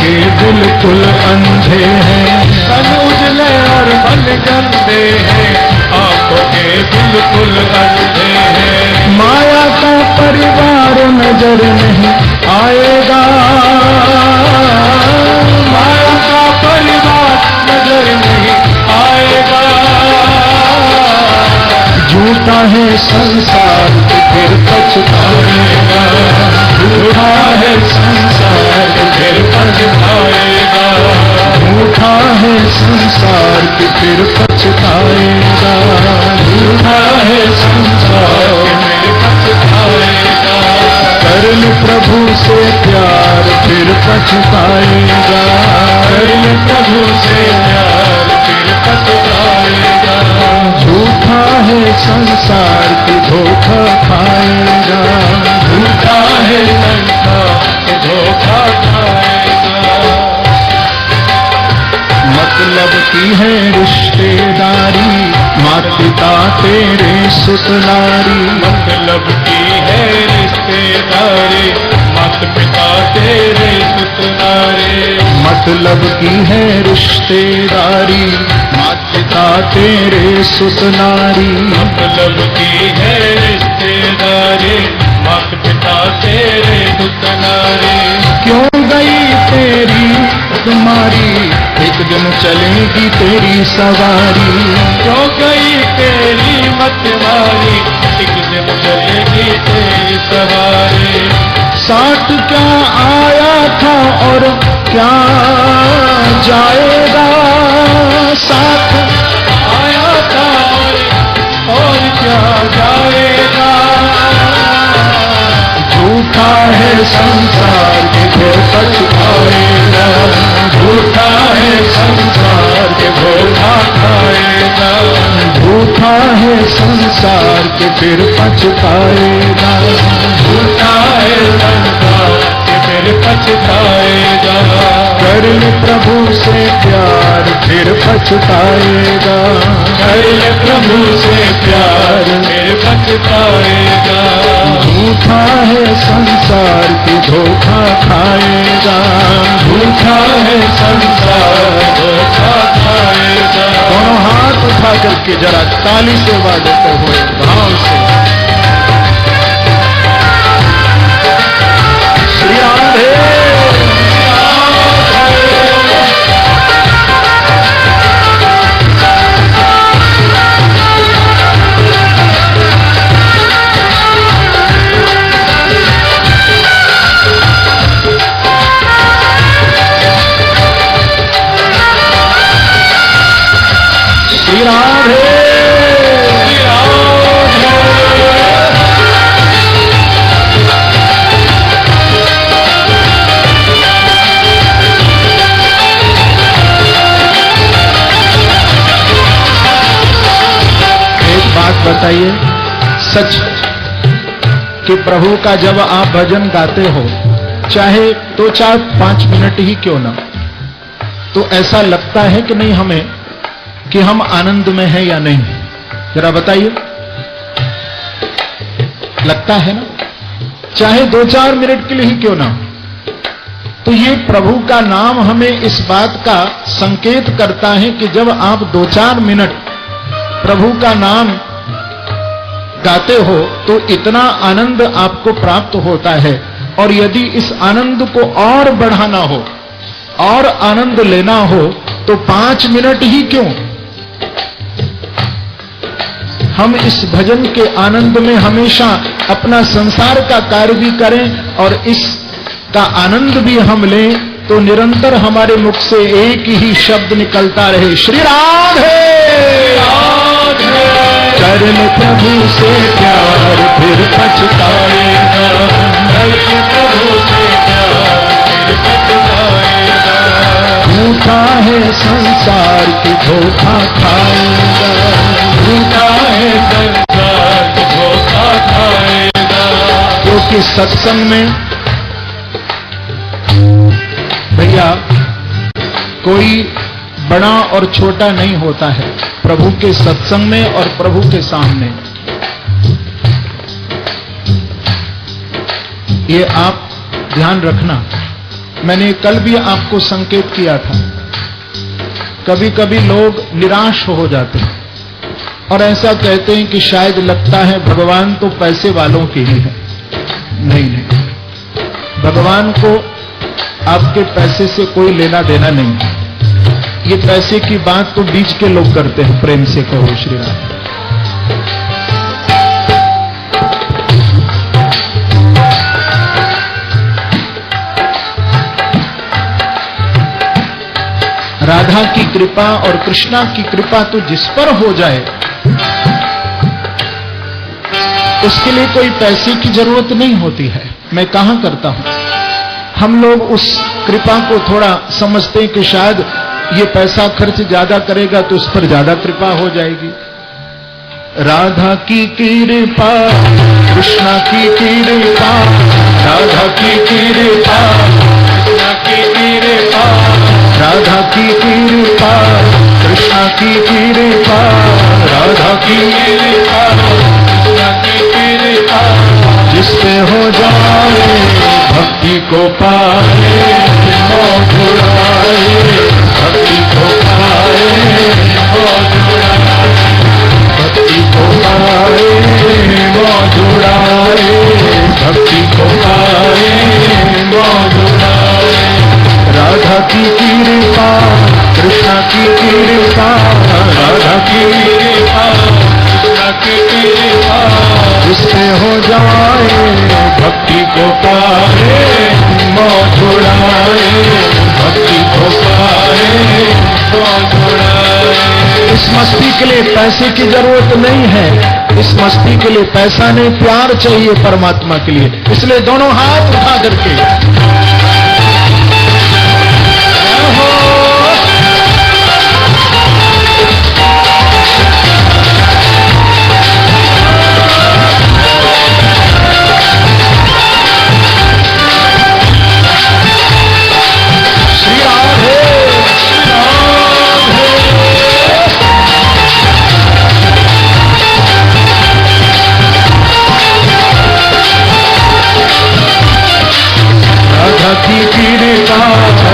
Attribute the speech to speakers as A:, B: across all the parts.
A: के बिल्कुल अंधे हैं,
B: तन उजले और मन गंदे हैं, आंखों के बिल्कुल अंधे हैं।
A: माया का परिवार नजर नहीं आएगा,
B: माया का परिवार नजर नहीं आएगा।
A: झूठा है संसार फिर पछताएगा,
B: झूठा है संसार फिर पछताएगा।
A: झूठा है संसार फिर पछताएगा,
B: झूठा है संसार फिर पछताएगा।
A: कर ले प्रभु से प्यार फिर पछताएगा,
B: कर ले प्रभु से प्यार फिर पछताएगा।
A: झूठा है संसार की धोखा खाएगा,
B: झूठा है संसार धोखा खाएगा।
A: मतलब की है रिश्तेदारी, माता पिता तेरे सुतनारी,
B: मतलब की है रिश्तेदारी, माता पिता तेरे सुतनारे।
A: मतलब की है रिश्तेदारी, माता पिता तेरे सुतनारी।
B: मतलब की है रिश्तेदारी, माता पिता तेरे सुतनारे।
A: क्यों गई तेरी तुम्हारी, एक दिन चलेगी तेरी सवारी,
B: क्यों गई तेरी मतवारी, एक दिन चलेगी तेरी सवारी।
A: साथ क्या आया था और क्या जाएगा, साथ
B: आया था और क्या जाएगा।
A: झूठा है संसार के फिर पछताएगा,
B: झूठा है संसार के धोखा खाएगा।
A: झूठा है संसार के फिर पछताएगा,
B: झूठा है संसार के फिर पछताएगा।
A: कर ले प्रभु से प्यार फिर पछताएगा,
B: कर ले प्रभु से प्यार फिर पछताएगा।
A: झूठा है संसार की धोखा खाएगा,
B: झूठा है संसार धोखा खाएगा।
A: दोनों हाथ उठा करके जरा ताली से बाजते हुए भाव से श्री राधे। श्री राधे। एक बात बताइए, सच कि प्रभु का जब आप भजन गाते हो, चाहे 2-4-5 मिनट ही क्यों ना, तो ऐसा लगता है कि नहीं हमें कि हम आनंद में हैं या नहीं? जरा बताइए, लगता है ना? चाहे 2-4 मिनट के लिए ही क्यों ना। तो ये प्रभु का नाम हमें इस बात का संकेत करता है कि जब आप 2-4 मिनट प्रभु का नाम गाते हो तो इतना आनंद आपको प्राप्त होता है। और यदि इस आनंद को और बढ़ाना हो और आनंद लेना हो तो 5 मिनट ही क्यों, हम इस भजन के आनंद में हमेशा अपना संसार का कार्य भी करें और इसका आनंद भी हम लें, तो निरंतर हमारे मुख से एक ही शब्द निकलता रहे, श्री राधे। कर ले प्रभु से प्यार फिर पछताएगा,
B: प्रभु से प्यार फिर पछताएगा।
A: झूठा है संसार की धोखा खाएगा,
B: झूठा है संसार की धोखा खाएगा।
A: क्योंकि सत्संग में भैया कोई बड़ा और छोटा नहीं होता है, प्रभु के सत्संग में और प्रभु के सामने। ये आप ध्यान रखना मैंने कल भी आपको संकेत किया था, कभी कभी लोग निराश हो जाते हैं और ऐसा कहते हैं कि शायद लगता है भगवान तो पैसे वालों के ही है। नहीं नहीं, भगवान को आपके पैसे से कोई लेना देना नहीं है। ये पैसे की बात तो बीच के लोग करते हैं। प्रेम से कहो श्री राम। राधा की कृपा और कृष्णा की कृपा तो जिस पर हो जाए उसके लिए कोई पैसे की जरूरत नहीं होती है। मैं कहां करता हूं, हम लोग उस कृपा को थोड़ा समझते हैं कि शायद ये पैसा खर्च ज्यादा करेगा तो उस पर ज्यादा कृपा हो जाएगी। राधा की कृपा, कृष्णा की कृपा, राधा की कृपा, कृष्णा की कृपा, राधा की कृपा, कृष्णा की कृपा, राधा की कृपा, कृष्णा की कृपा, जिससे हो जाए भक्ति को पाए, मौज उड़ाए, भक्ति को पाए, मौज उड़ाए, भक्ति को पाए, मौज उड़ाए, भक्ति को पाए, मौज उड़ाए। राधा की कृपा, कृष्णा की कृपा, राधा की कृपा, कृष्णा की कृपा, जिससे हो जाए भक्ति को पाए, मौज उड़ाए, भक्ति को पाए, मौज उड़ाए। इस मस्ती के लिए पैसे की जरूरत नहीं है। इस मस्ती के लिए पैसा नहीं, प्यार चाहिए परमात्मा के लिए। इसलिए दोनों हाथ उठा करके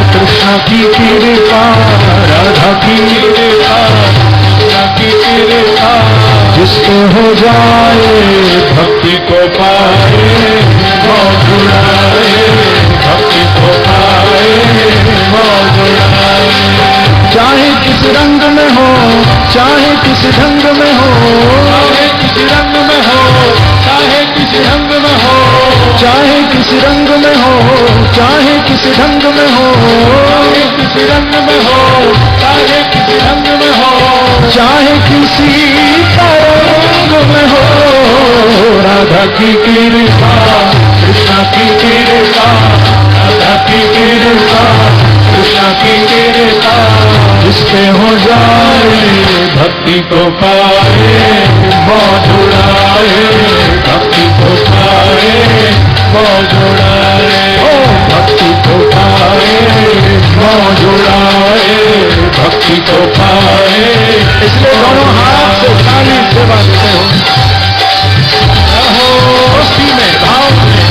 A: कृष्णा की कृपा, राधा की कृपा, कृष्णा की कृपा, जिसको हो जाए भक्ति को पाए, मौज उड़ाए, भक्ति को पाए, मौज उड़ाए। चाहे किस रंग में हो, चाहे किस ढंग में हो, चाहे किस रंग में हो, चाहे किस ढंग में हो, चाहे किस रंग में हो, चाहे किस ढंग में हो, चाहे किस रंग में हो, चाहे किस ढंग में हो, चाहे किसी तरंग में हो। राधा की कृपा, कृष्णा की कृपा, राधा की कृपा, कृष्णा की कृपा, जिससे हो जाए भक्ति को पाए, मौज उड़ाए, भक्ति को पाए, मौज उड़ाए, ओ भक्ति को पाए, मौज उड़ाए, भक्ति को पाए। इसलिए दोनों हाथ से ताली सेवा देते हो, रहो उसी में भाव में।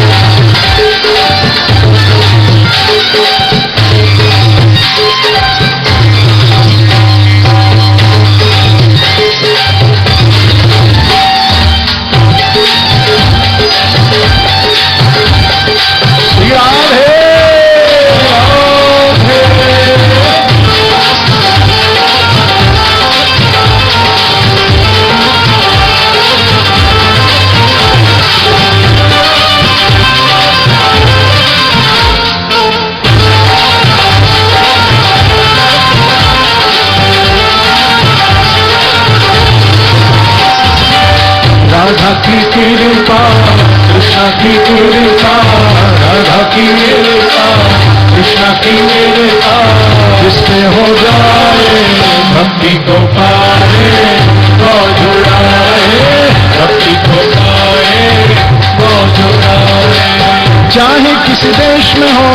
A: राधा की कृपा, कृष्णा की कृपा, राधा की कृपा, कृष्णा की कृपा, जिससे हो जाए भक्ति को पाए, मौज उड़ाए, भक्ति को पाए, मौज उड़ाए। चाहे किस देश में हो,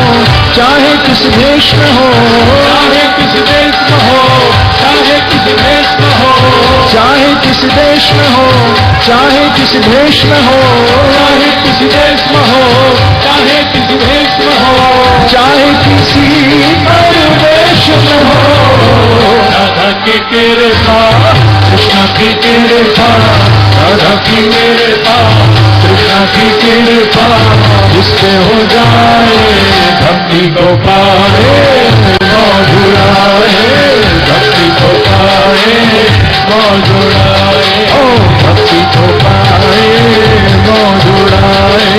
A: चाहे किस देश में हो, चाहे किस देश में हो, चाहे किस देश में हो, चाहे किस किस देश में हो, चाहे किस भेष में हो,
B: चाहे किसी देश में हो, चाहे किसी भेष में हो,
A: चाहे किसी परिवेश में हो,
B: राधा की कृपा, कृष्ण की कृपा, राधा की कृपा, कृष्ण की कृपा,
A: जिससे हो जाए
B: भक्ति को पाए मौजुड़ाए, भक्ति को पाए मौजुड़ाए,
A: ओ भक्ति को पाए मौजुड़ाए,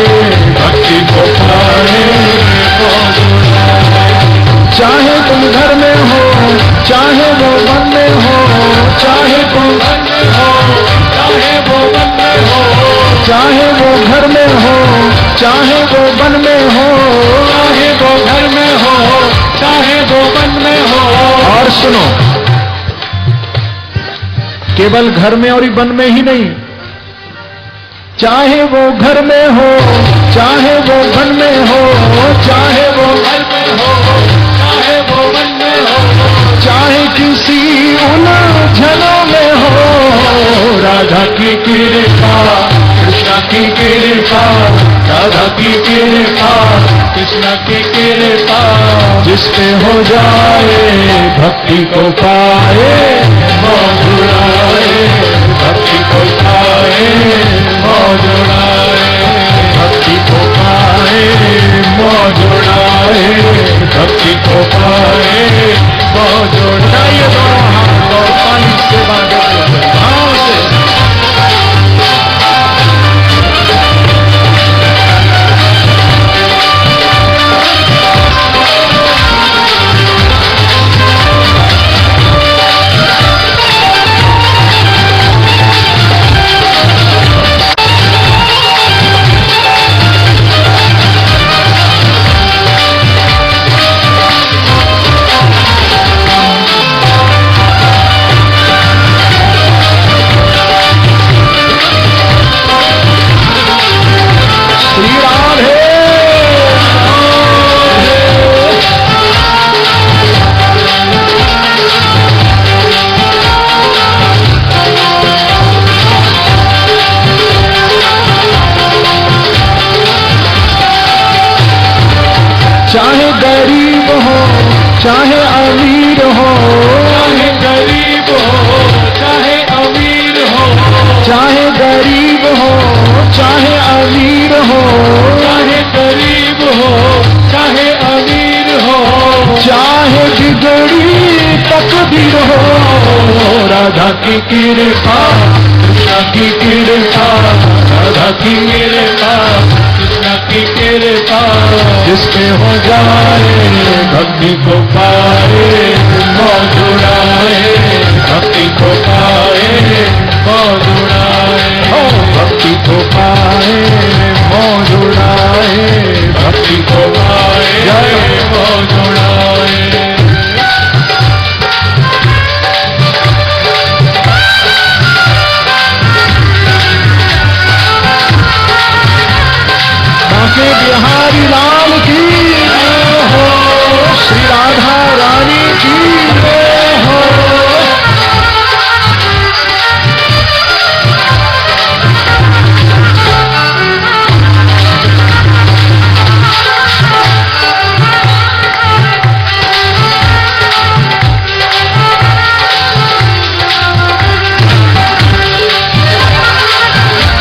B: भक्ति को पाए मौजुड़ाए।
A: चाहे तुम घर में हो, चाहे वो वन में हो, चाहे तुम
B: वन में हो, चाहे वो वन में हो,
A: चाहे वो घर में हो, चाहे वो वन में हो,
B: चाहे वो घर में हो, चाहे वो वन में हो।
A: और सुनो, केवल घर में और वन में ही नहीं, चाहे वो घर में हो, चाहे वो वन में हो, चाहे वो
B: घर में हो, चाहे वो वन में हो,
A: चाहे किसी उलझनों में हो,
B: राधा की कृपा, कृष्ण की कृपा, राधा की कृपा, कृष्ण की कृपा,
A: जिससे हो जाए
B: भक्ति को पाए मौजुड़ाए, भक्ति को पाए मौजुड़ाए, भक्ति को पाए मौजुड़ाए, भक्ति को पाए मौजुड़ाए।
A: दोनों हाथ और पानी से बांधे भाव से चाहे गरीब हो, चाहे अमीर हो,
B: चाहे गरीब हो, चाहे अमीर हो,
A: चाहे गरीब हो, चाहे अमीर हो,
B: चाहे गरीब हो, चाहे अमीर हो,
A: चाहे बिगड़ी तकदीर हो,
B: राधा की कृपा, कृष्ण की कृपा, राधा की कृपा, कृष्ण की कृपा,
A: जिसके हो जाए
B: भक्ति को पाए मौजुड़ाए, भक्ति को पाए मौजुड़ाए,
A: ओ भक्ति को पाए मौजुड़ाए,
B: भक्ति को पाए मौजुड़ाए।
A: बांके बिहारी लाल की जय हो, श्री राधा रानी की जय हो।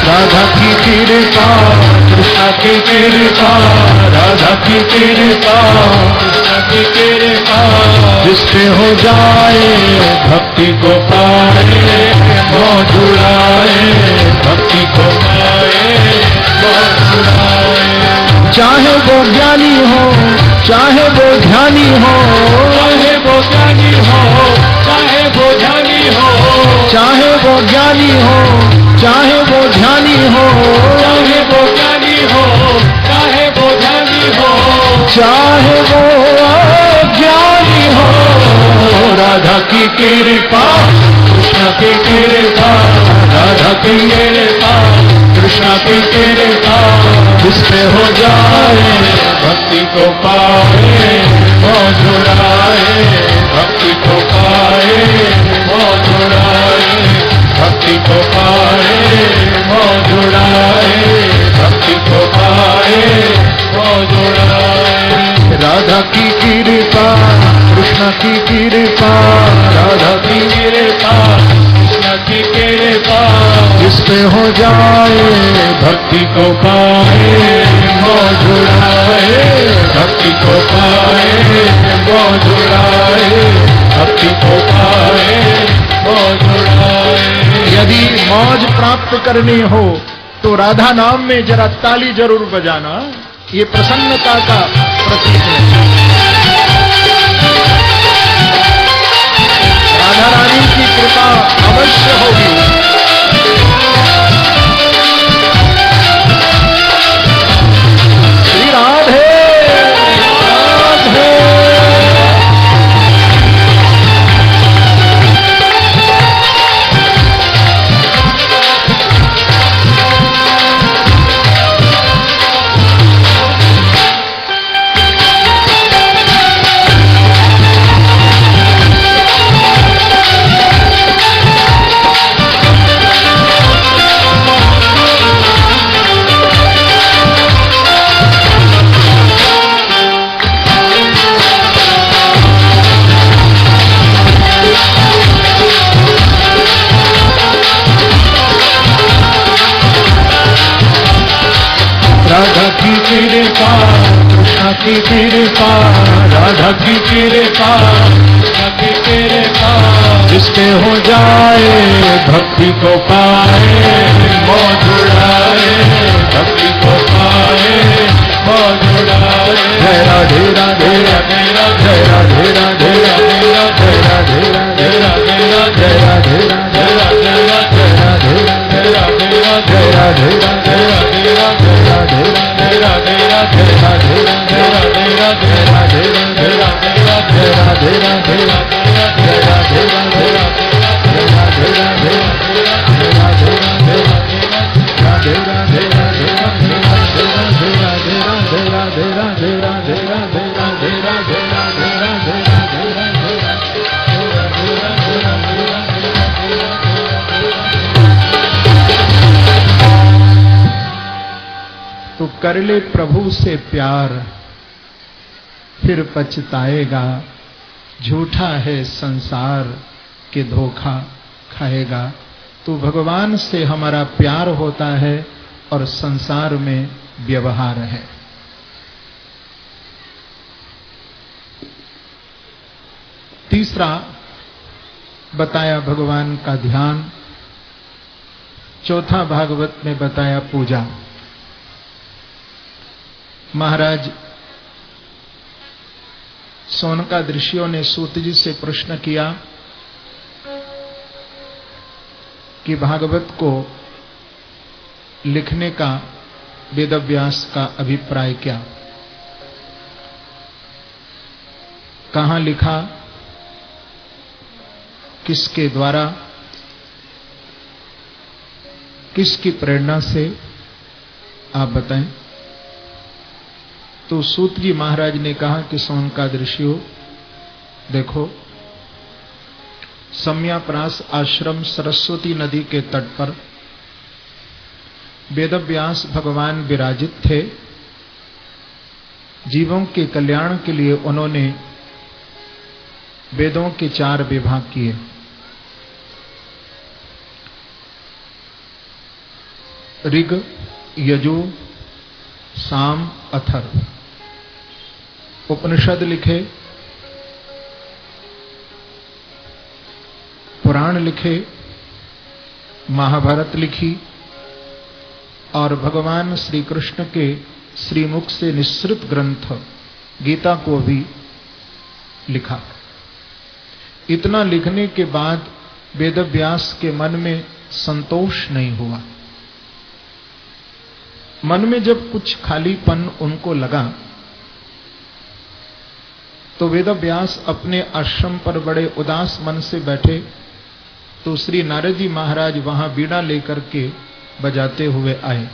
A: राधा की कृपा,
B: कृष्ण की कृपा, राधा की कृपा, कृष्ण की कृपा,
A: जिससे हो जाए
B: भक्ति को पाए मौजुड़ाए, भक्ति को पाए मौजुड़ाए।
A: चाहे वो ज्ञानी हो, चाहे वो ध्यानी हो,
B: चाहे वो ज्ञानी हो, चाहे वो ध्यानी हो,
A: चाहे वो ज्ञानी हो, चाहे वो ध्यानी हो,
B: चाहे वो ज्ञानी हो, चाहे वो ध्यानी हो,
A: चाहे वो अज्ञानी हो,
B: राधा की कृपा, कृष्ण की कृपा, राधा की कृपा, कृष्ण की कृपा,
A: जिससे हो जाए
B: भक्ति को पाए मौजुड़ाए, भक्ति को पाए मौजुड़ाए, भक्ति को जुड़ाए, वो जुड़ाए।
A: राधा की कृपा, कृष्ण की कृपा, राधा की
B: कृपा, कृष्ण की कृपा,
A: जिस पे हो जाए
B: भक्ति को पाए, वो जुड़ाए, भक्ति को पाए, वो जुड़ाए, भक्ति को पाए, वो जुड़ाए।
A: यदि मौज प्राप्त करनी हो तो राधा नाम में जरा ताली जरूर बजाना, ये प्रसन्नता का प्रतीक है। राधा रानी की कृपा अवश्य होगी। श्री राधे राधे। राधा की कृपा, कृष्ण की कृपा, राधा की कृपा,
B: कृष्ण की कृपा,
A: जिस पे हो जाए भक्ति को पाए,
B: वो जुड़ाए, भक्ति को पाए, वो जुड़ाए।
A: जय राधे राधे
B: राधे
A: जय
B: राधे,
A: राधे राधे
B: राधे राधे,
A: जय राधे राधे
B: राधे राधे,
A: जय राधे राधे
B: राधे
A: जय राधे राधे
B: राधे,
A: जय राधे राधे
B: राधे राधे,
A: राधे राधे
B: राधे राधे,
A: राधे राधे
B: राधे राधे,
A: राधे
B: राधे राधे,
A: जय राधे राधे जय राधे राधे जय राधे राधे जय राधे राधे राधे राधे राधे राधे राधे राधे राधे राधे राधे राधे राधे राधे राधे राधे राधे तो कर ले प्रभु से प्यार, फिर पछताएगा, झूठा है संसार के धोखा खाएगा। तो भगवान से हमारा प्यार होता है और संसार में व्यवहार है। तीसरा बताया भगवान का ध्यान, चौथा भागवत में बताया पूजा। महाराज सोनकाद ऋषियों ने सूत जी से प्रश्न किया कि भागवत को लिखने का वेदव्यास का अभिप्राय क्या, कहां लिखा, किसके द्वारा, किसकी प्रेरणा से, आप बताएं। तो सूत जी महाराज ने कहा कि सोनकाद ऋषियों, देखो, सम्याप्रास आश्रम सरस्वती नदी के तट पर वेदव्यास भगवान विराजित थे। जीवों के कल्याण के लिए उन्होंने वेदों के 4 विभाग किए। ऋग, यजु, साम, अथर्व। उपनिषद लिखे, पुराण लिखे, महाभारत लिखी और भगवान श्री कृष्ण के श्रीमुख से निःसृत ग्रंथ गीता को भी लिखा। इतना लिखने के बाद वेदव्यास के मन में संतोष नहीं हुआ। मन में जब कुछ खालीपन उनको लगा तो वेदव्यास अपने आश्रम पर बड़े उदास मन से बैठे। तो श्री नारद जी महाराज वहां बीड़ा लेकर के बजाते हुए आए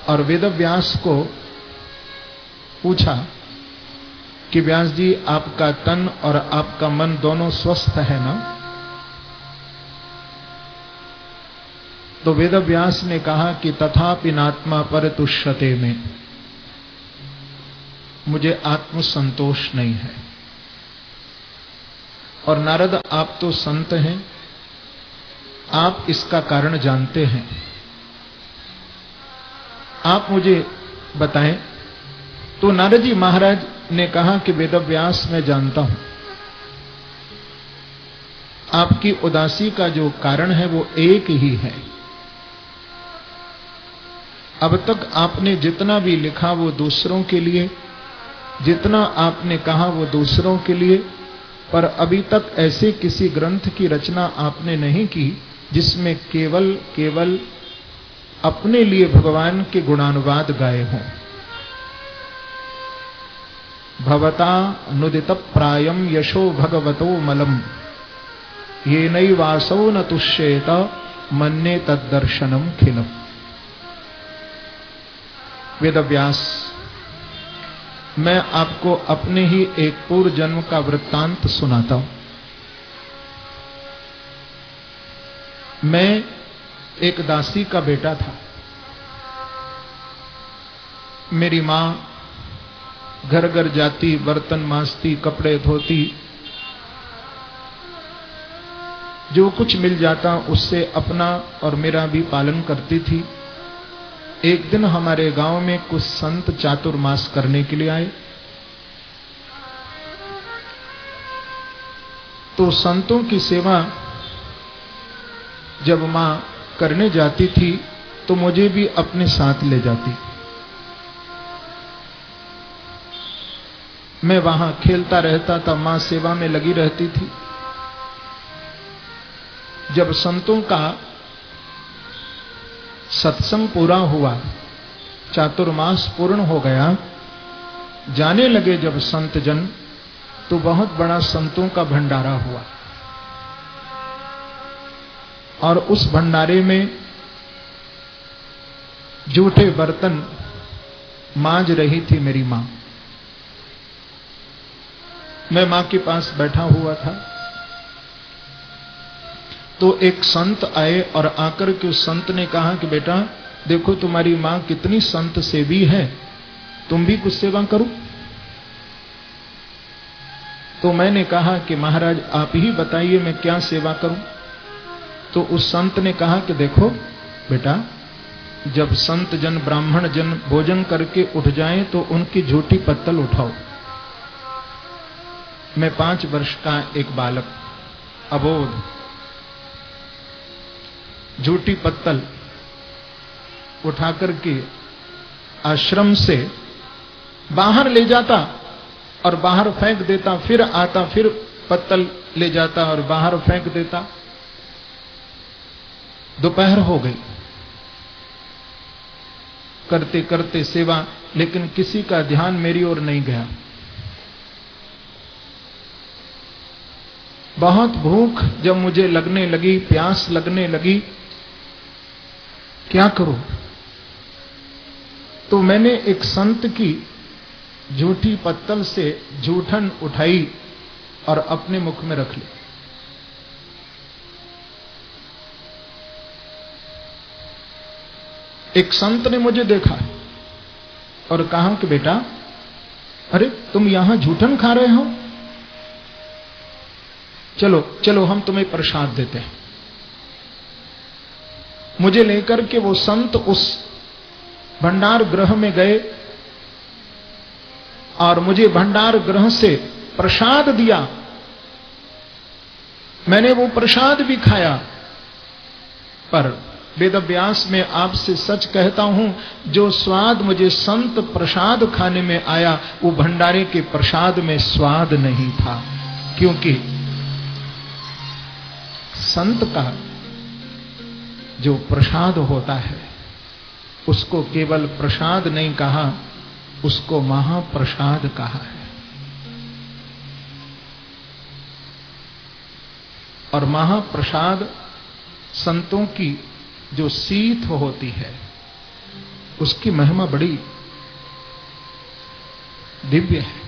A: और वेदव्यास को पूछा कि व्यास जी, आपका तन और आपका मन दोनों स्वस्थ है ना? तो वेदव्यास ने कहा कि तथापि नात्मा पर तुष्यते में, मुझे आत्म संतोष नहीं है। और नारद आप तो संत हैं, आप इसका कारण जानते हैं, आप मुझे बताएं। तो नारद जी महाराज ने कहा कि वेदव्यास मैं जानता हूं, आपकी उदासी का जो कारण है वो एक ही है। अब तक आपने जितना भी लिखा वो दूसरों के लिए, जितना आपने कहा वो दूसरों के लिए, पर अभी तक ऐसे किसी ग्रंथ की रचना आपने नहीं की जिसमें केवल अपने लिए भगवान के गुणानुवाद गाए हों। भवता नुदित प्रायम यशो भगवतो मलम, ये नैवासो न तुष्येत मन्ये तद्दर्शनम खिलम। वेदव्यास, मैं आपको अपने ही एक पूर्व जन्म का वृत्तांत सुनाता हूं। मैं एक दासी का बेटा था। मेरी मां घर घर जाती, बर्तन मांजती, कपड़े धोती, जो कुछ मिल जाता उससे अपना और मेरा भी पालन करती थी। एक दिन हमारे गांव में कुछ संत चातुर्मास करने के लिए आए। तो संतों की सेवा जब मां करने जाती थी तो मुझे भी अपने साथ ले जाती। मैं वहां खेलता रहता था, मां सेवा में लगी रहती थी। जब संतों का सत्संग पूरा हुआ, चातुर्मास पूर्ण हो गया, जाने लगे जब संत जन, तो बहुत बड़ा संतों का भंडारा हुआ। और उस भंडारे में जूठे बर्तन मांज रही थी मेरी मां। मैं मां के पास बैठा हुआ था तो एक संत आए और आकर के उस संत ने कहा कि बेटा देखो तुम्हारी मां कितनी संत सेवी है, तुम भी कुछ सेवा करो। तो मैंने कहा कि महाराज आप ही बताइए मैं क्या सेवा करूं। तो उस संत ने कहा कि देखो बेटा, जब संत जन ब्राह्मण जन भोजन करके उठ जाएं तो उनकी झूठी पत्तल उठाओ। मैं 5 वर्ष का एक बालक, अबोध, झूठी पत्तल उठाकर के आश्रम से बाहर ले जाता और बाहर फेंक देता, फिर आता, फिर पत्तल ले जाता और बाहर फेंक देता। दोपहर हो गई, करते करते सेवा, लेकिन किसी का ध्यान मेरी ओर नहीं गया। बहुत भूख जब मुझे लगने लगी, प्यास लगने लगी, क्या करूं? तो मैंने एक संत की झूठी पत्तल से जूठन उठाई और अपने मुख में रख ली। एक संत ने मुझे देखा और कहा कि बेटा, अरे तुम यहां जूठन खा रहे हो, चलो चलो हम तुम्हें प्रसाद देते हैं। मुझे लेकर के वो संत उस भंडार गृह में गए और मुझे भंडार गृह से प्रसाद दिया। मैंने वो प्रसाद भी खाया, पर वेदव्यास में आपसे सच कहता हूं, जो स्वाद मुझे संत प्रसाद खाने में आया वो भंडारे के प्रसाद में स्वाद नहीं था। क्योंकि संत का जो प्रसाद होता है उसको केवल प्रसाद नहीं कहा, उसको महाप्रसाद कहा है। और महाप्रसाद संतों की जो सीत होती है उसकी महिमा बड़ी दिव्य है।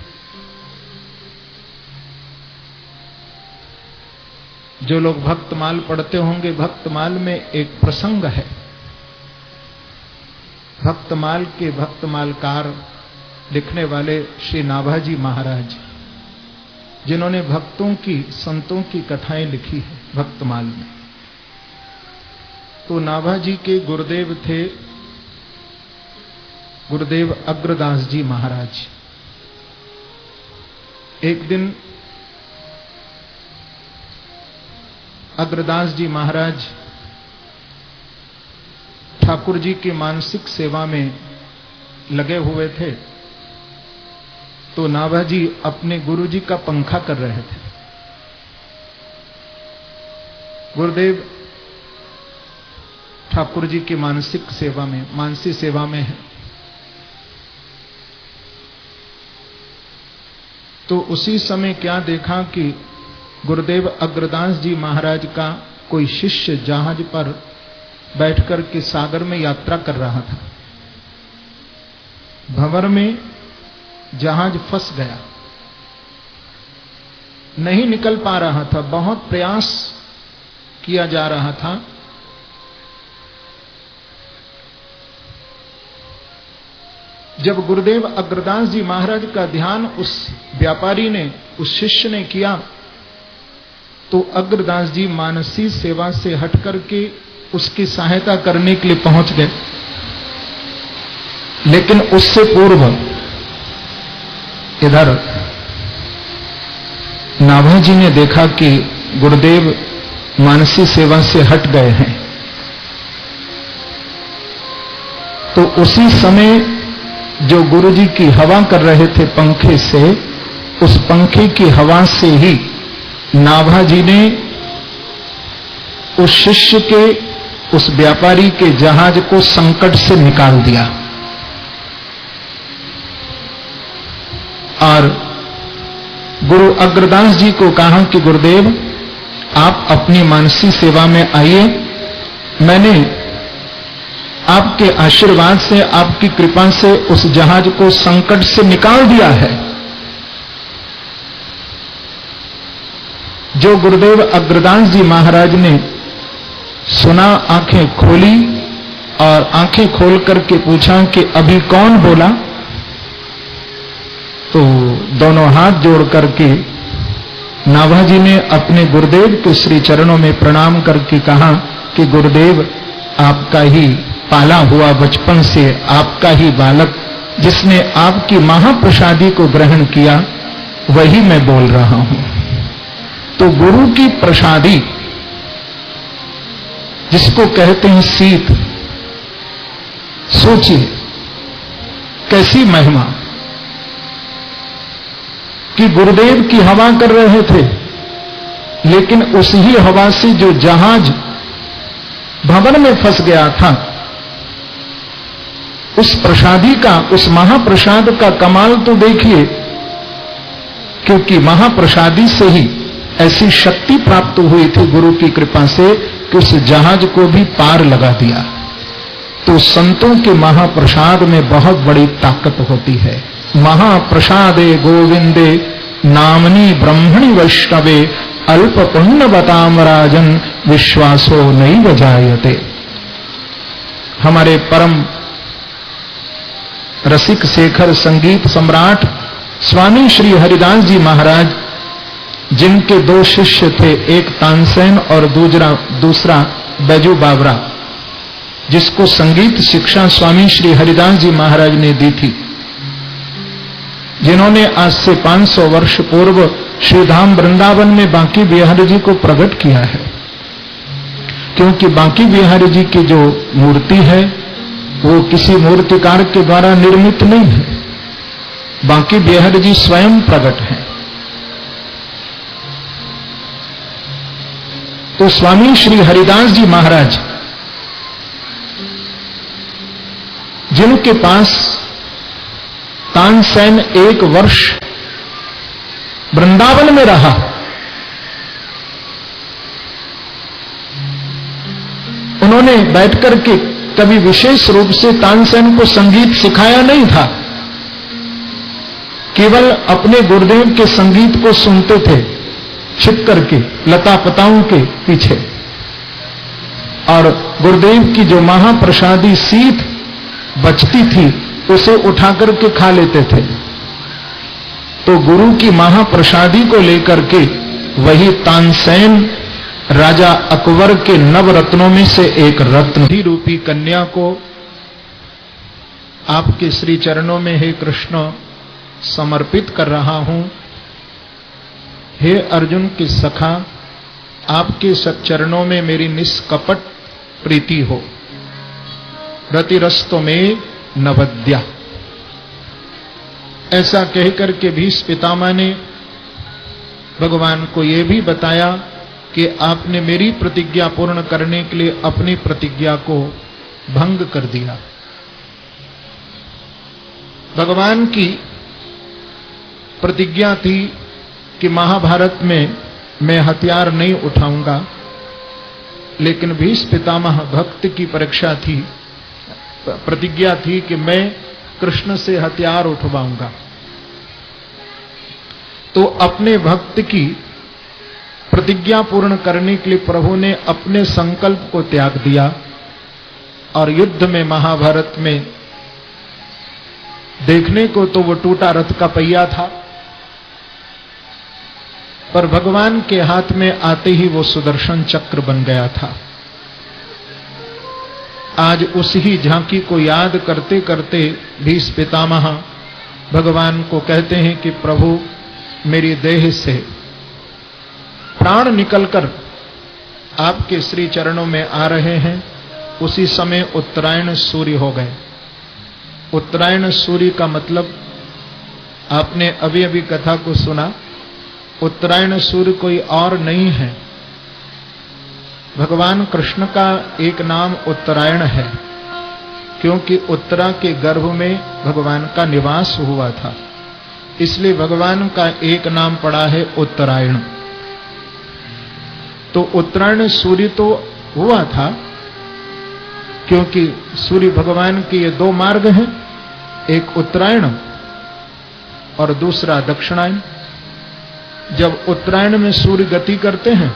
A: जो लोग भक्तमाल पढ़ते होंगे, भक्तमाल में एक प्रसंग है। भक्तमाल के भक्तमालकार लिखने वाले श्री नाभाजी महाराज, जिन्होंने भक्तों की, संतों की कथाएं लिखी है भक्तमाल में। तो नाभाजी के गुरुदेव थे गुरुदेव अग्रदास जी महाराज। एक दिन अग्रदास जी महाराज ठाकुर जी की मानसिक सेवा में लगे हुए थे, तो नाभाजी अपने गुरुजी का पंखा कर रहे थे। गुरुदेव ठाकुर जी की मानसिक सेवा में, मानसी सेवा में है। तो उसी समय क्या देखा कि गुरुदेव अग्रदास जी महाराज का कोई शिष्य जहाज पर बैठकर के सागर में यात्रा कर रहा था। भंवर में जहाज फंस गया, नहीं निकल पा रहा था, बहुत प्रयास किया जा रहा था। जब गुरुदेव अग्रदास जी महाराज का ध्यान उस व्यापारी ने, उस शिष्य ने किया, तो अग्रदास जी मानसी सेवा से हटकर के उसकी सहायता करने के लिए पहुंच गए। लेकिन उससे पूर्व इधर नाभाजी ने देखा कि गुरुदेव मानसी सेवा से हट गए हैं। तो उसी समय जो गुरुजी की हवा कर रहे थे पंखे से, उस पंखे की हवा से ही नाभाजी ने उस शिष्य के, उस व्यापारी के जहाज को संकट से निकाल दिया। और गुरु अग्रदास जी को कहा कि गुरुदेव आप अपनी मानसी सेवा में आइए, मैंने आपके आशीर्वाद से, आपकी कृपा से उस जहाज को संकट से निकाल दिया है। जो गुरुदेव अग्रदास जी महाराज ने सुना, आंखें खोली और आंखें खोल करके पूछा कि अभी कौन बोला? तो दोनों हाथ जोड़ करके नाभाजी ने अपने गुरुदेव के श्री चरणों में प्रणाम करके कहा कि गुरुदेव आपका ही पाला हुआ, बचपन से आपका ही बालक, जिसने आपकी महाप्रसादी को ग्रहण किया, वही मैं बोल रहा हूं। तो गुरु की प्रसादी, जिसको कहते हैं शीत, सोचिए कैसी महिमा कि गुरुदेव की हवा कर रहे थे, लेकिन उस ही हवा से जो जहाज भवन में फंस गया था, उस प्रसादी का, उस महाप्रसाद का कमाल तो देखिए, क्योंकि महाप्रसादी से ही ऐसी शक्ति प्राप्त हुई थी गुरु की कृपा से कि उस जहाज को भी पार लगा दिया। तो संतों के महाप्रसाद में बहुत बड़ी ताकत होती है। महाप्रसादे गोविंदे नामनी ब्रह्मणि वैष्णवे अल्प पुण्य बताम राजन विश्वासो नैव जायते। हमारे परम रसिक शेखर संगीत सम्राट स्वामी श्री हरिदास जी महाराज, जिनके दो शिष्य थे, एक तानसेन और दूसरा बैजू बावरा, जिसको संगीत शिक्षा स्वामी श्री हरिदास जी महाराज ने दी थी, जिन्होंने आज से 500 वर्ष पूर्व श्रीधाम वृंदावन में बांकी बिहारी जी को प्रकट किया है। क्योंकि बांकी बिहारी जी की जो मूर्ति है वो किसी मूर्तिकार के द्वारा निर्मित नहीं है, बांकी बिहारी जी स्वयं प्रकट हैं। तो स्वामी श्री हरिदास जी महाराज, जिनके पास तानसेन 1 वर्ष वृंदावन में रहा, उन्होंने बैठकर के कभी विशेष रूप से तानसेन को संगीत सिखाया नहीं था, केवल अपने गुरुदेव के संगीत को सुनते थे, छिप करके लता पताओं के पीछे। और गुरुदेव की जो महाप्रसादी सीत बचती थी उसे उठा करके खा लेते थे। तो गुरु की महाप्रसादी को लेकर के वही तानसेन राजा अकबर के नवरत्नों में से एक रत्न रूपी कन्या को आपके श्री चरणों में हे कृष्ण समर्पित कर रहा हूं। हे अर्जुन के सखा, आपके सच्चरणों में मेरी निष्कपट प्रीति हो। रतिरस्तो में नवद्या, ऐसा कहकर के भीष्म पितामह ने भगवान को यह भी बताया कि आपने मेरी प्रतिज्ञा पूर्ण करने के लिए अपनी प्रतिज्ञा को भंग कर दिया। भगवान की प्रतिज्ञा थी कि महाभारत में मैं हथियार नहीं उठाऊंगा, लेकिन भीष्म पितामह भक्त की परीक्षा थी, प्रतिज्ञा थी कि मैं कृष्ण से हथियार उठवाऊंगा। तो अपने भक्त की प्रतिज्ञा पूर्ण करने के लिए प्रभु ने अपने संकल्प को त्याग दिया और युद्ध में महाभारत में देखने को तो वो टूटा रथ का पहिया था, पर भगवान के हाथ में आते ही वो सुदर्शन चक्र बन गया था। आज उसी झांकी को याद करते करते भीष्म पितामह भगवान को कहते हैं कि प्रभु मेरी देह से प्राण निकलकर आपके श्री चरणों में आ रहे हैं। उसी समय उत्तरायण सूर्य हो गए। उत्तरायण सूर्य का मतलब आपने अभी अभी कथा को सुना। उत्तरायण सूर्य कोई और नहीं है, भगवान कृष्ण का एक नाम उत्तरायण है, क्योंकि उत्तरा के गर्भ में भगवान का निवास हुआ था, इसलिए भगवान का एक नाम पड़ा है उत्तरायण। तो उत्तरायण सूर्य तो हुआ था, क्योंकि सूर्य भगवान के ये दो मार्ग हैं, एक उत्तरायण और दूसरा दक्षिणायन। जब उत्तरायण में सूर्य गति करते हैं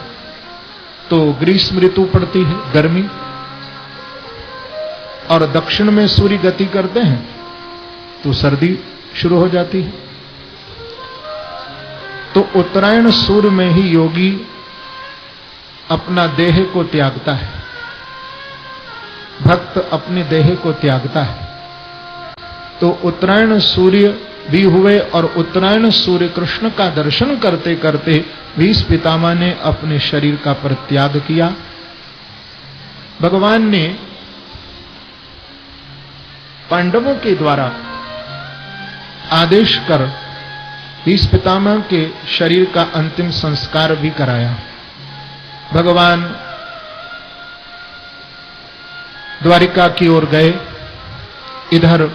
A: तो ग्रीष्म ऋतु पड़ती है, गर्मी, और दक्षिण में सूर्य गति करते हैं तो सर्दी शुरू हो जाती है। तो उत्तरायण सूर्य में ही योगी अपना देह को त्यागता है, भक्त अपने देह को त्यागता है। तो उत्तरायण सूर्य भी हुए और उत्तरायण सूर्य कृष्ण का दर्शन करते करते भीष्म पितामह ने अपने शरीर का परित्याग किया। भगवान ने पांडवों के द्वारा आदेश कर भीष्म पितामह के शरीर का अंतिम संस्कार भी कराया। भगवान द्वारिका की ओर गए, इधर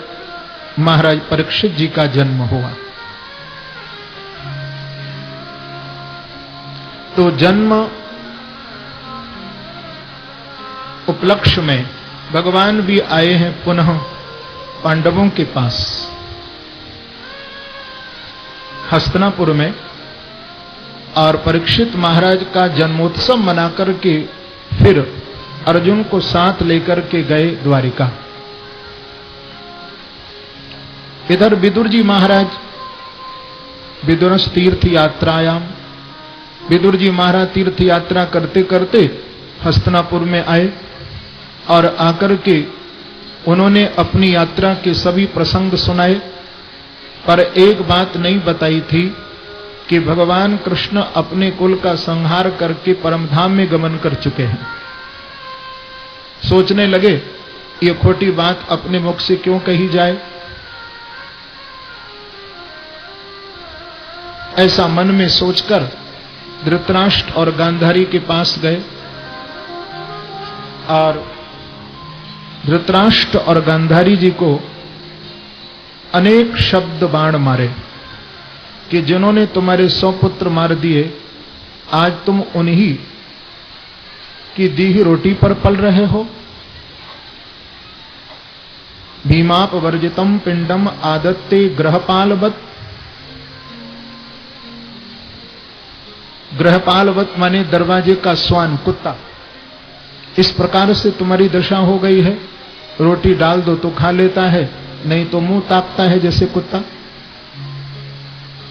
A: महाराज परीक्षित जी का जन्म हुआ। तो जन्म उपलक्ष्य में भगवान भी आए हैं पुनः पांडवों के पास हस्तिनापुर में, और परीक्षित महाराज का जन्मोत्सव मनाकर के फिर अर्जुन को साथ लेकर के गए द्वारिका। इधर विदुर जी महाराज विदुरस तीर्थ यात्रायाम, विदुर जी महाराज तीर्थ यात्रा करते करते हस्तिनापुर में आए और आकर के उन्होंने अपनी यात्रा के सभी प्रसंग सुनाए, पर एक बात नहीं बताई थी कि भगवान कृष्ण अपने कुल का संहार करके परमधाम में गमन कर चुके हैं। सोचने लगे ये खोटी बात अपने मुख से क्यों कही जाए। ऐसा मन में सोचकर धृतराष्ट्र और गांधारी के पास गए और धृतराष्ट्र और गांधारी जी को अनेक शब्द बाण मारे कि जिन्होंने तुम्हारे 100 पुत्र मार दिए, आज तुम उन्हीं की दी हुई रोटी पर पल रहे हो। भीमाप वर्जितम पिंडम आदत्ते ग्रहपालवत। गृहपालवत माने दरवाजे का स्वान, कुत्ता। इस प्रकार से तुम्हारी दशा हो गई है। रोटी डाल दो तो खा लेता है, नहीं तो मुंह ताकता है जैसे कुत्ता।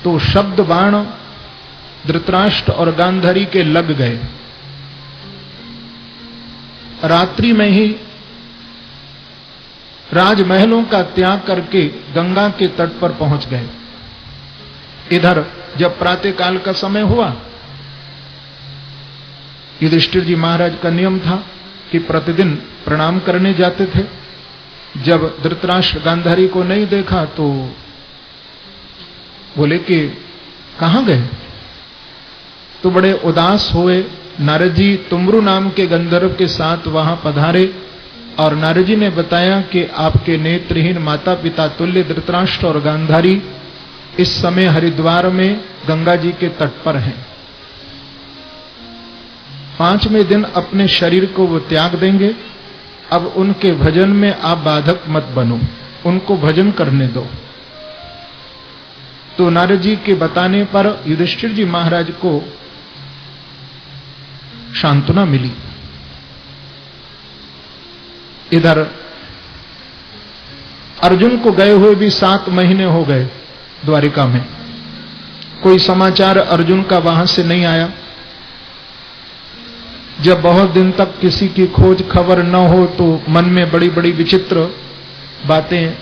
A: तो शब्द बाण धृतराष्ट्र और गांधारी के लग गए। रात्रि में ही राजमहलों का त्याग करके गंगा के तट पर पहुंच गए। इधर जब प्रातःकाल का समय हुआ, युधिष्ठिर जी महाराज का नियम था कि प्रतिदिन प्रणाम करने जाते थे। जब धृतराष्ट्र गांधारी को नहीं देखा तो बोले कि कहां गए? तो बड़े उदास हुए। नारद जी तुमरु नाम के गंधर्व के साथ वहां पधारे और नारद जी ने बताया कि आपके नेत्रहीन माता पिता तुल्य धृतराष्ट्र और गांधारी इस समय हरिद्वार में गंगा जी के तट पर हैं। 5वें दिन अपने शरीर को वो त्याग देंगे। अब उनके भजन में आप बाधक मत बनो, उनको भजन करने दो। तो नारद जी के बताने पर युधिष्ठिर जी महाराज को सांत्वना मिली। इधर अर्जुन को गए हुए भी 7 महीने हो गए द्वारिका में। कोई समाचार अर्जुन का वहां से नहीं आया। जब बहुत दिन तक किसी की खोज खबर न हो तो मन में बड़ी बड़ी विचित्र बातें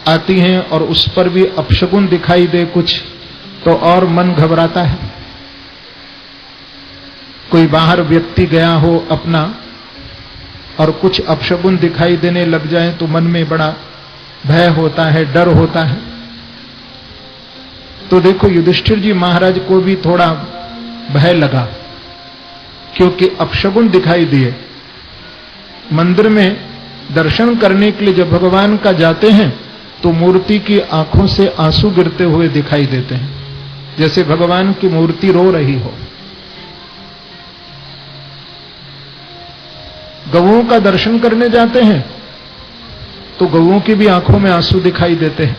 A: आती हैं और उस पर भी अपशगुन दिखाई दे कुछ, तो और मन घबराता है। कोई बाहर व्यक्ति गया हो अपना और कुछ अपशगुन दिखाई देने लग जाए तो मन में बड़ा भय होता है, डर होता है। तो देखो युधिष्ठिर जी महाराज को भी थोड़ा भय लगा, क्योंकि अपशगुन दिखाई दिए। मंदिर में दर्शन करने के लिए जब भगवान का जाते हैं तो मूर्ति की आंखों से आंसू गिरते हुए दिखाई देते हैं, जैसे भगवान की मूर्ति रो रही हो। गौओं का दर्शन करने जाते हैं तो गौओं की भी आंखों में आंसू दिखाई देते हैं।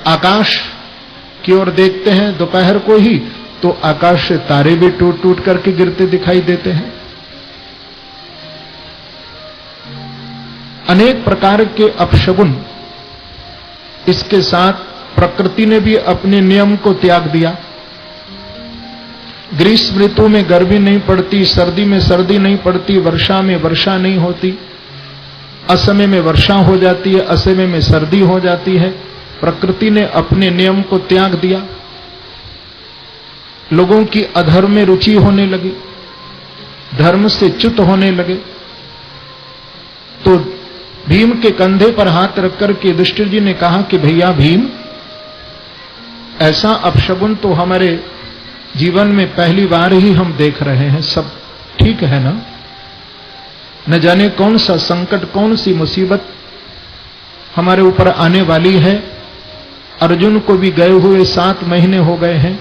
A: आकाश की ओर देखते हैं दोपहर को ही तो आकाश से तारे भी टूट टूट करके गिरते दिखाई देते हैं। अनेक प्रकार के अपशगुन। इसके साथ प्रकृति ने भी अपने नियम को त्याग दिया। ग्रीष्म ऋतु में गर्मी नहीं पड़ती, सर्दी में सर्दी नहीं पड़ती, वर्षा में वर्षा नहीं होती, असमय में वर्षा हो जाती है, असमय में सर्दी हो जाती है। प्रकृति ने अपने नियम को त्याग दिया। लोगों की अधर्म में रुचि होने लगी, धर्म से च्युत होने लगे। तो भीम के कंधे पर हाथ रखकर के युधिष्ठिर जी ने कहा कि भैया भीम, ऐसा अपशगुन तो हमारे जीवन में पहली बार ही हम देख रहे हैं। सब ठीक है ना? न जाने कौन सा संकट, कौन सी मुसीबत हमारे ऊपर आने वाली है। अर्जुन को भी गए हुए 7 महीने हो गए हैं।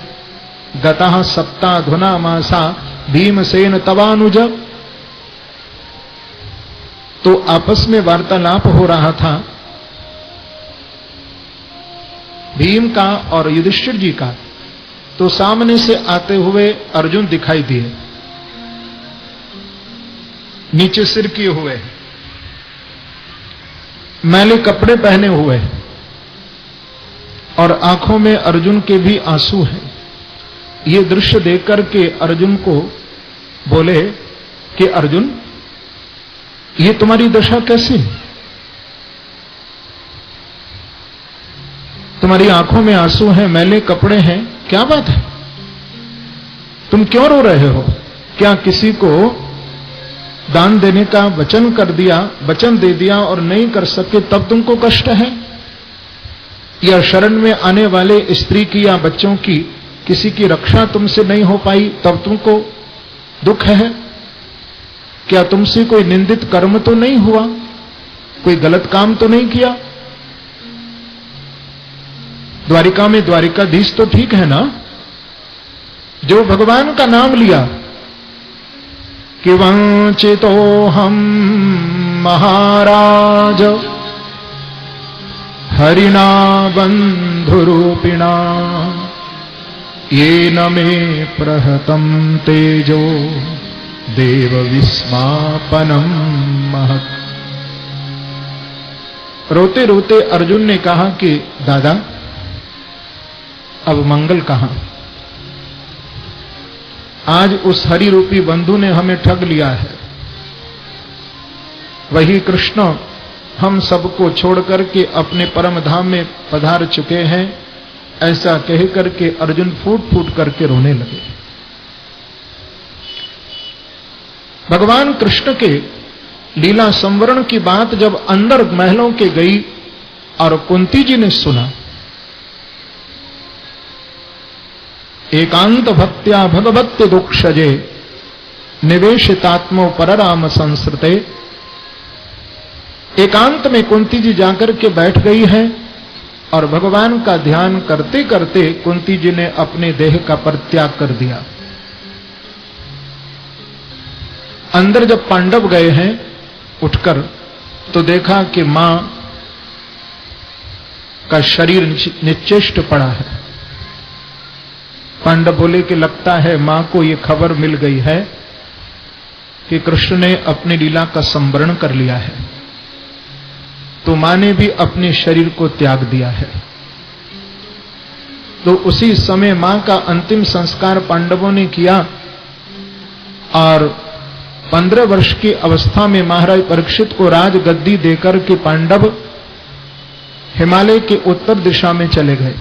A: गतः सप्ताधुना मासा भीमसेन तवानुज। तो आपस में वार्तालाप हो रहा था भीम का और युधिष्ठिर जी का। तो सामने से आते हुए अर्जुन दिखाई दिए, नीचे सिर किए हुए, मैले कपड़े पहने हुए और आंखों में अर्जुन के भी आंसू हैं। ये दृश्य देखकर के अर्जुन को बोले कि अर्जुन, ये तुम्हारी दशा कैसी है? तुम्हारी आंखों में आंसू हैं, मैले कपड़े हैं, क्या बात है? तुम क्यों रो रहे हो? क्या किसी को दान देने का वचन कर दिया, वचन दे दिया और नहीं कर सके तब तुमको कष्ट है? या शरण में आने वाले स्त्री की या बच्चों की किसी की रक्षा तुमसे नहीं हो पाई तब तुमको दुख है? क्या तुमसे कोई निंदित कर्म तो नहीं हुआ, कोई गलत काम तो नहीं किया? द्वारिका में द्वारिकाधीश तो ठीक है ना, जो भगवान का नाम लिया कि वंचितो हम महाराज हरिणा बंधुरूपिणा ये न मे प्रहतम तेजो देव विस्मापनम महत्। रोते रोते अर्जुन ने कहा कि दादा अब मंगल कहां? आज उस हरि रूपी बंधु ने हमें ठग लिया है। वही कृष्ण हम सबको छोड़ करके अपने परम धाम में पधार चुके हैं। ऐसा कह करके अर्जुन फूट फूट करके रोने लगे। भगवान कृष्ण के लीला संवरण की बात जब अंदर महलों के गई और कुंती जी ने सुना, एकांत भक्त्या भगवत्य दुक्षजे निवेशितात्मो परराम संसृते। एकांत में कुंती जी जाकर के बैठ गई है और भगवान का ध्यान करते करते कुंती जी ने अपने देह का परित्याग कर दिया। अंदर जब पांडव गए हैं उठकर तो देखा कि मां का शरीर निश्चेष्ट पड़ा है। पांडव बोले कि लगता है मां को यह खबर मिल गई है कि कृष्ण ने अपनी लीला का संवरण कर लिया है, तो मां ने भी अपने शरीर को त्याग दिया है। तो उसी समय मां का अंतिम संस्कार पांडवों ने किया और 15 वर्ष की अवस्था में महाराज परीक्षित को राज गद्दी देकर के पांडव हिमालय के उत्तर दिशा में चले गए।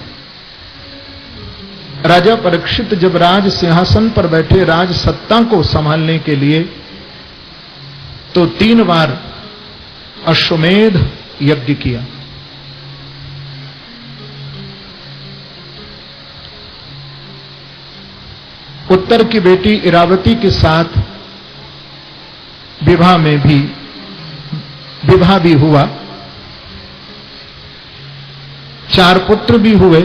A: राजा परीक्षित जब राज सिंहासन पर बैठे राज सत्ता को संभालने के लिए, तो 3 बार अश्वमेध यज्ञ किया। उत्तर की बेटी इरावती के साथ विवाह भी हुआ। 4 पुत्र भी हुए।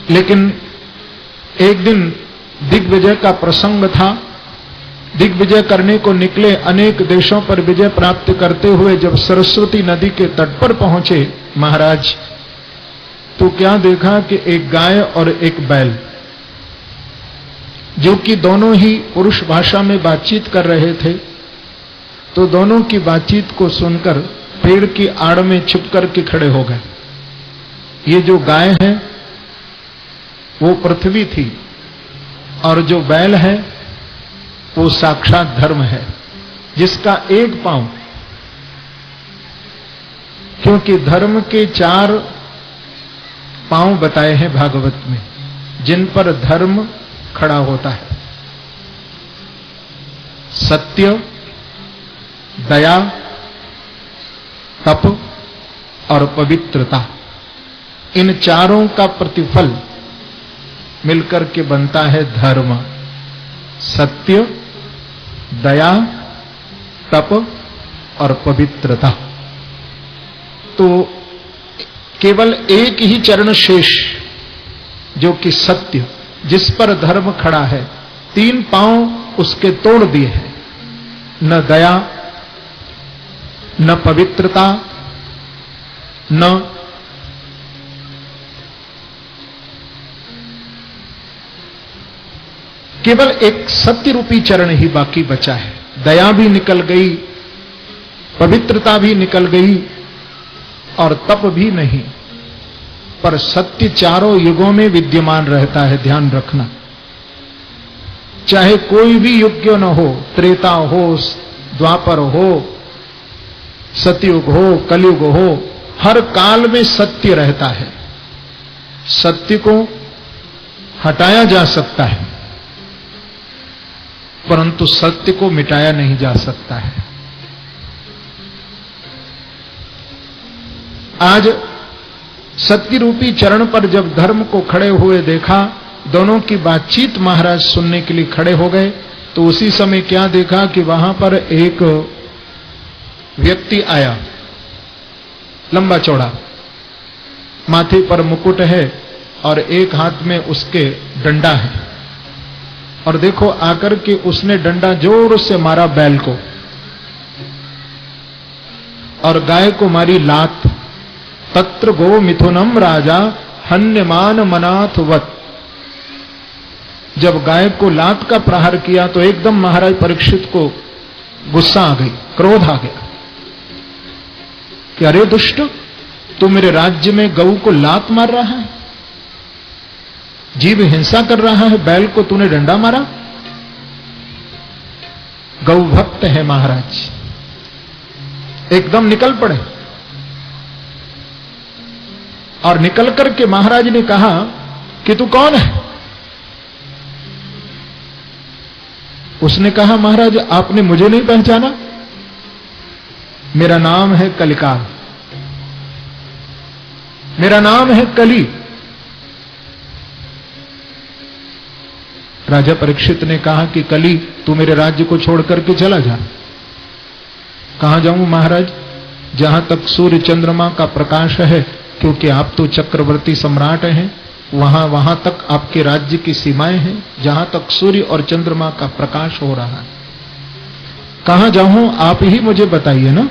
A: लेकिन एक दिन दिग्विजय का प्रसंग था। दिग्विजय करने को निकले, अनेक देशों पर विजय प्राप्त करते हुए जब सरस्वती नदी के तट पर पहुंचे महाराज, तो क्या देखा कि एक गाय और एक बैल, जो कि दोनों ही पुरुष भाषा में बातचीत कर रहे थे, तो दोनों की बातचीत को सुनकर पेड़ की आड़ में छुप करके खड़े हो गए। ये जो गाय है वो पृथ्वी थी और जो बैल है वो साक्षात धर्म है, जिसका एक पांव, क्योंकि धर्म के 4 पांव बताए हैं भागवत में, जिन पर धर्म खड़ा होता है। सत्य, दया, तप और पवित्रता, इन चारों का प्रतिफल मिलकर के बनता है धर्म। सत्य, दया, तप और पवित्रता। तो केवल एक ही चरण शेष, जो कि सत्य, जिस पर धर्म खड़ा है, 3 पांव उसके तोड़ दिए हैं। न दया, न पवित्रता, न केवल एक सत्य रूपी चरण ही बाकी बचा है। दया भी निकल गई, पवित्रता भी निकल गई और तप भी नहीं, पर सत्य चारों युगों में विद्यमान रहता है। ध्यान रखना, चाहे कोई भी युग क्यों न हो, त्रेता हो, द्वापर हो, सतयुग हो, कलयुग हो, हर काल में सत्य रहता है। सत्य को हटाया जा सकता है, परंतु सत्य को मिटाया नहीं जा सकता है। आज सत्य रूपी चरण पर जब धर्म को खड़े हुए देखा, दोनों की बातचीत महाराज सुनने के लिए खड़े हो गए, तो उसी समय क्या देखा कि वहां पर एक व्यक्ति आया, लंबा चौड़ा, माथे पर मुकुट है और एक हाथ में उसके डंडा है। और देखो आकर के उसने डंडा जोर से मारा बैल को और गाय को मारी लात। तत्र गो मिथुनम राजा हन्यमान मनाथ वत। जब गाय को लात का प्रहार किया तो एकदम महाराज परीक्षित को गुस्सा आ गई, क्रोध आ गया कि अरे दुष्ट, तू मेरे राज्य में गऊ को लात मार रहा है, जीव हिंसा कर रहा है, बैल को तूने डंडा मारा। गौ भक्त है महाराज, एकदम निकल पड़े और निकल करके महाराज ने कहा कि तू कौन है? उसने कहा महाराज आपने मुझे नहीं पहचाना, मेरा नाम है कलिकाल, मेरा नाम है कली। राजा परीक्षित ने कहा कि कली तू मेरे राज्य को छोड़ करके चला जा। कहां जाऊं महाराज? जहां तक सूर्य चंद्रमा का प्रकाश है, क्योंकि आप तो चक्रवर्ती सम्राट हैं, वहां तक आपके राज्य की सीमाएं हैं, जहां तक सूर्य और चंद्रमा का प्रकाश हो रहा है। कहां जाऊं आप ही मुझे बताइए ना।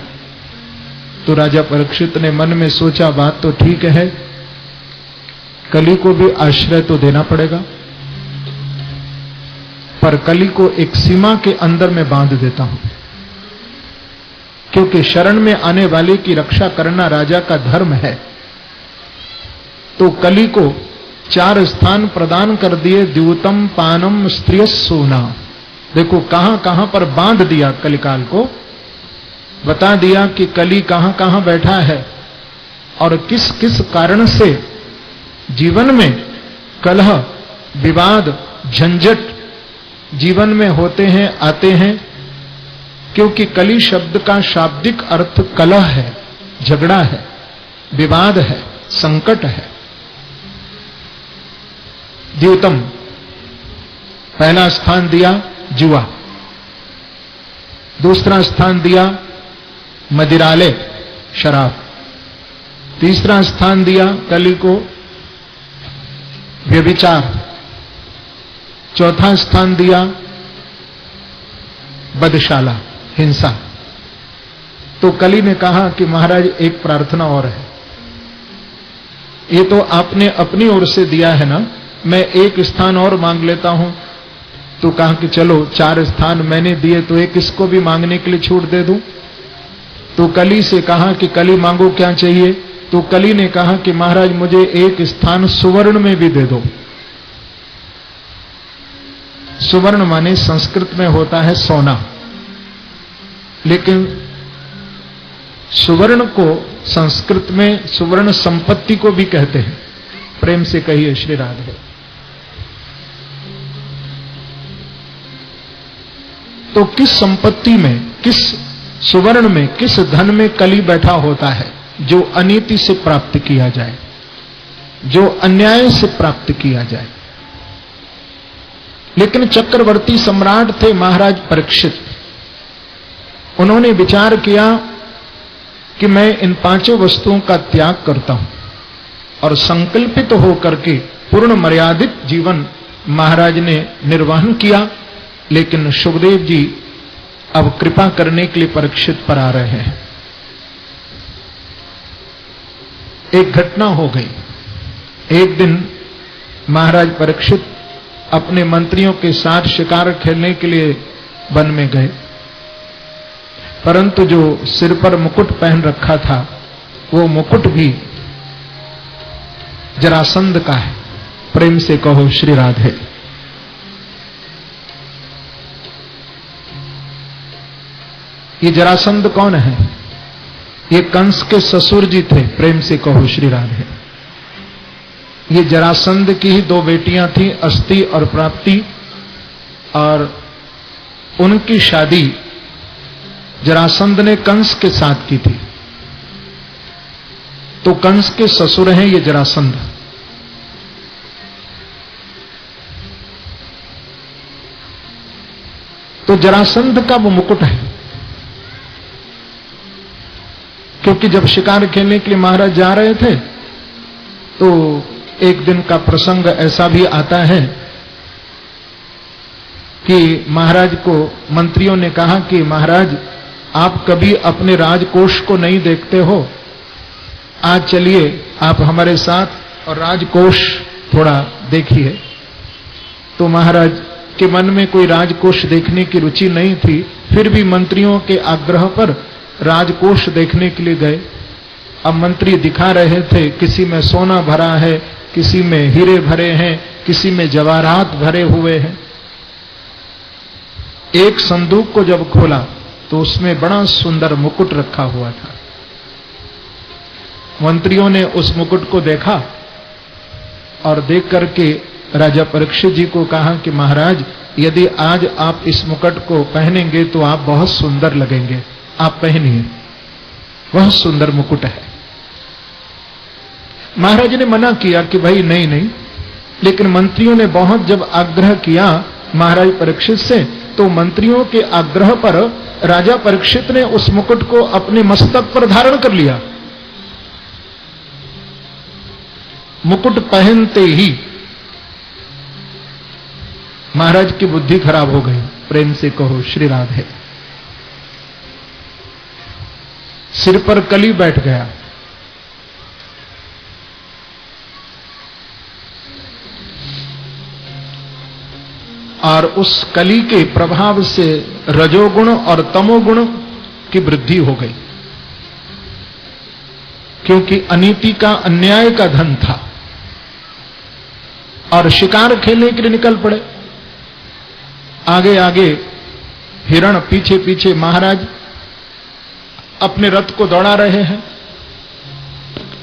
A: तो राजा परीक्षित ने मन में सोचा, बात तो ठीक है, कली को भी आश्रय तो देना पड़ेगा, पर कली को एक सीमा के अंदर में बांध देता हूं, क्योंकि शरण में आने वाले की रक्षा करना राजा का धर्म है। तो कली को 4 स्थान प्रदान कर दिए, द्यूतम पानम स्त्रियस्सूना। देखो कहां कहां पर बांध दिया कलिकाल को, बता दिया कि कली कहां कहां बैठा है और किस किस कारण से जीवन में कलह, विवाद, झंझट जीवन में होते हैं, आते हैं। क्योंकि कली शब्द का शाब्दिक अर्थ कलह है, झगड़ा है, विवाद है, संकट है। द्यूतम पहला स्थान दिया जुआ, दूसरा स्थान दिया मदिरालय, शराब, तीसरा स्थान दिया कली को व्यभिचार, चौथा स्थान दिया बदशाला, हिंसा। तो कली ने कहा कि महाराज एक प्रार्थना और है, ये तो आपने अपनी ओर से दिया है ना, मैं एक स्थान और मांग लेता हूं। तो कहा कि चलो 4 स्थान मैंने दिए तो एक इसको भी मांगने के लिए छूट दे दूं। तो कली से कहा कि कली मांगो क्या चाहिए? तो कली ने कहा कि महाराज मुझे एक स्थान सुवर्ण में भी दे दो। सुवर्ण माने संस्कृत में होता है सोना, लेकिन सुवर्ण को संस्कृत में सुवर्ण संपत्ति को भी कहते हैं। प्रेम से कहिए श्री राधे। तो किस संपत्ति में, किस सुवर्ण में, किस धन में कली बैठा होता है जो अनीति से प्राप्त किया जाए, जो अन्याय से प्राप्त किया जाए। लेकिन चक्रवर्ती सम्राट थे महाराज परीक्षित, उन्होंने विचार किया कि मैं इन 5 वस्तुओं का त्याग करता हूं और संकल्पित होकर के पूर्ण मर्यादित जीवन महाराज ने निर्वहन किया। लेकिन सुखदेव जी अब कृपा करने के लिए परीक्षित पर आ रहे हैं। एक घटना हो गई। एक दिन महाराज परीक्षित अपने मंत्रियों के साथ शिकार खेलने के लिए वन में गए, परंतु जो सिर पर मुकुट पहन रखा था वो मुकुट भी जरासंध का है। प्रेम से कहो श्री राधे। ये जरासंध कौन है? ये कंस के ससुर जी थे। प्रेम से कहो श्री राधे। ये जरासंध की ही 2 बेटियां थी, अस्ति और प्राप्ति, और उनकी शादी जरासंध ने कंस के साथ की थी। तो कंस के ससुर हैं ये जरासंध। तो जरासंध का वो मुकुट है, क्योंकि जब शिकार खेलने के लिए महाराज जा रहे थे तो एक दिन का प्रसंग ऐसा भी आता है कि महाराज को मंत्रियों ने कहा कि महाराज आप कभी अपने राजकोष को नहीं देखते हो, आज चलिए आप हमारे साथ और राजकोष थोड़ा देखिए। तो महाराज के मन में कोई राजकोष देखने की रुचि नहीं थी, फिर भी मंत्रियों के आग्रह पर राजकोष देखने के लिए गए। अब मंत्री दिखा रहे थे, किसी में सोना भरा है, किसी में हीरे भरे हैं, किसी में जवाहरात भरे हुए हैं। एक संदूक को जब खोला तो उसमें बड़ा सुंदर मुकुट रखा हुआ था। मंत्रियों ने उस मुकुट को देखा और देख करके राजा परीक्षित जी को कहा कि महाराज, यदि आज आप इस मुकुट को पहनेंगे तो आप बहुत सुंदर लगेंगे, आप पहनिए, वह सुंदर मुकुट है। महाराज ने मना किया कि भाई नहीं नहीं, लेकिन मंत्रियों ने बहुत जब आग्रह किया महाराज परीक्षित से, तो मंत्रियों के आग्रह पर राजा परीक्षित ने उस मुकुट को अपने मस्तक पर धारण कर लिया। मुकुट पहनते ही महाराज की बुद्धि खराब हो गई। प्रेम से कहो श्री राधे। सिर पर कली बैठ गया। और उस कली के प्रभाव से रजोगुण और तमोगुण की वृद्धि हो गई, क्योंकि अनीति का, अन्याय का धन था। और शिकार खेलने के लिए निकल पड़े। आगे आगे हिरण, पीछे पीछे महाराज अपने रथ को दौड़ा रहे हैं।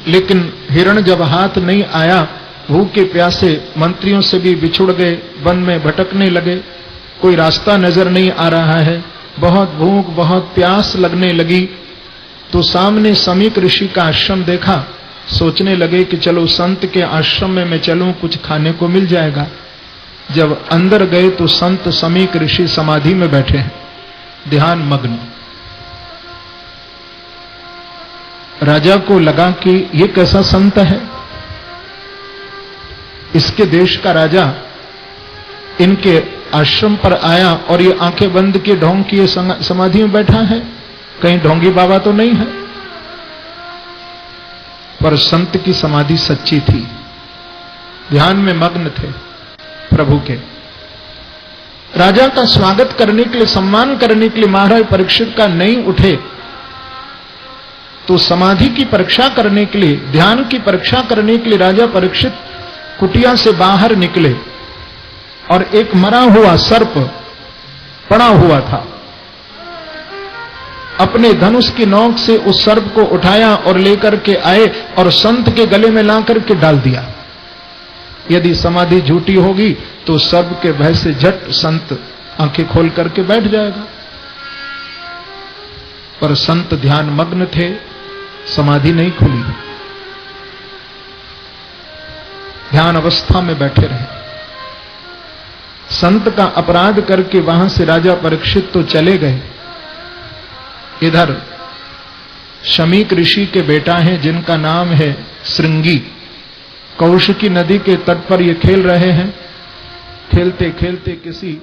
A: लेकिन हिरण जब हाथ नहीं आया, भूखे प्यासे मंत्रियों से भी बिछुड़ गए, वन में भटकने लगे, कोई रास्ता नजर नहीं आ रहा है, बहुत भूख बहुत प्यास लगने लगी। तो सामने समीक ऋषि का आश्रम देखा, सोचने लगे कि चलो संत के आश्रम में मैं चलूं, कुछ खाने को मिल जाएगा। जब अंदर गए तो संत समीक ऋषि समाधि में बैठे हैं, ध्यान मग्न। राजा को लगा कि ये कैसा संत है, इसके देश का राजा इनके आश्रम पर आया और ये आंखें बंद किए ढोंग किए समाधि में बैठा है, कहीं ढोंगी बाबा तो नहीं है। पर संत की समाधि सच्ची थी, ध्यान में मग्न थे प्रभु के। राजा का स्वागत करने के लिए, सम्मान करने के लिए महाराज परीक्षित का नहीं उठे, तो समाधि की परीक्षा करने के लिए, ध्यान की परीक्षा करने के लिए राजा परीक्षित कुटिया से बाहर निकले और एक मरा हुआ सर्प पड़ा हुआ था। अपने धनुष की नोक से उस सर्प को उठाया और लेकर के आए और संत के गले में ला करके डाल दिया। यदि समाधि झूठी होगी तो सर्प के भय से झट संत आंखें खोल करके बैठ जाएगा। पर संत ध्यान मग्न थे, समाधि नहीं खुली, ध्यान अवस्था में बैठे रहे। संत का अपराध करके वहां से राजा परीक्षित तो चले गए। इधर शमीक ऋषि के बेटा हैं जिनका नाम है श्रृंगी, कौशिकी नदी के तट पर ये खेल रहे हैं। खेलते खेलते किसी